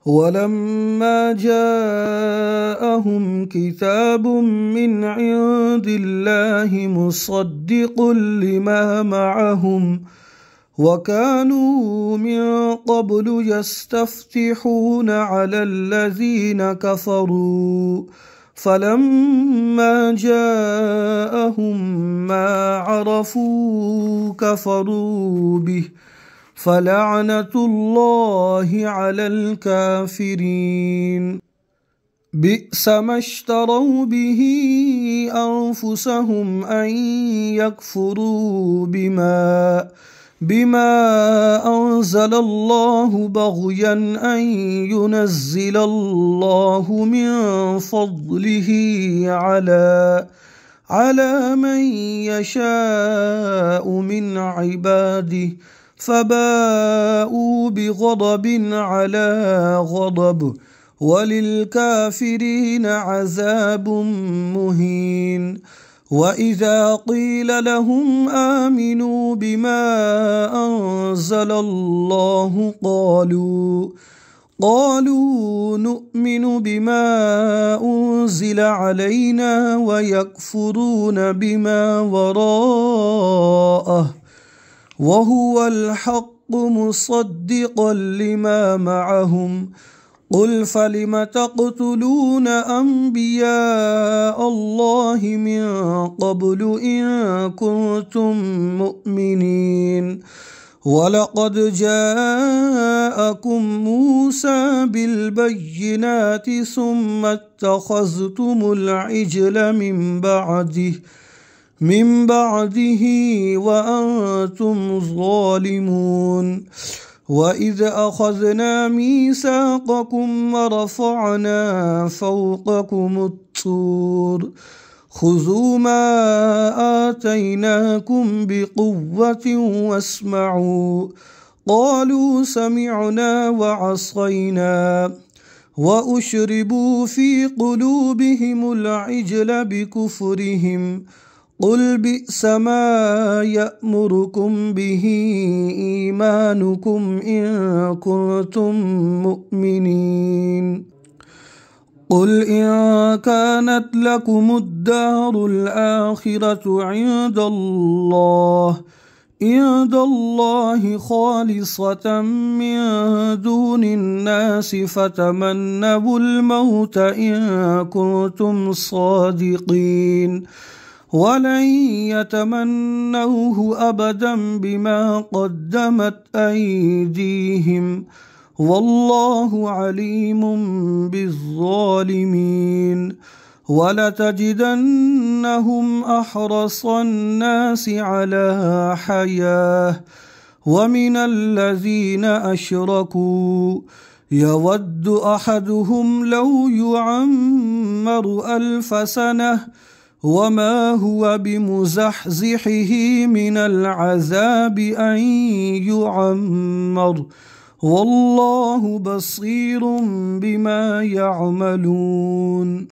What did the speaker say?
ولما جاءهم كتاب من عند الله مصدق لما معهم وكانوا من قبل يستفتحون على الذين كفروا فلما جاءهم ما عرفوا كفروا به فلعنة الله على الكافرين. بئس ما اشتروا به أنفسهم أن يكفروا بما أنزل الله بغيا أن ينزل الله من فضله على من يشاء من عباده فباءوا بغضب على غضب وللكافرين عذاب مهين. وإذا قيل لهم آمنوا بما أنزل الله قالوا نؤمن بما أنزل علينا ويكفرون بما وراءه وهو الحق مصدقا لما معهم. قل فلم تقتلون أنبياء الله من قبل إن كنتم مؤمنين. ولقد جاءكم موسى بالبينات ثم اتخذتم العجل من بعده وأنتم ظالمون. وإذ أخذنا ميثاقكم ورفعنا فوقكم الطور خذوا ما آتيناكم بقوة واسمعوا قالوا سمعنا وعصينا وأشربوا في قلوبهم العجل بكفرهم. قل بئس ما يأمركم به إيمانكم إن كنتم مؤمنين. قل إن كانت لكم الدار الآخرة عند الله خالصة من دون الناس فتمنوا الموت إن كنتم صادقين ولن يتمنوه أبدا بما قدمت أيديهم والله عليم بالظالمين. ولتجدنهم أحرص الناس على حياة ومن الذين أشركوا يود أحدهم لو يعمر 1000 سنة وما هو بمزحزحه من العذاب أن يعمر والله بصير بما يعملون.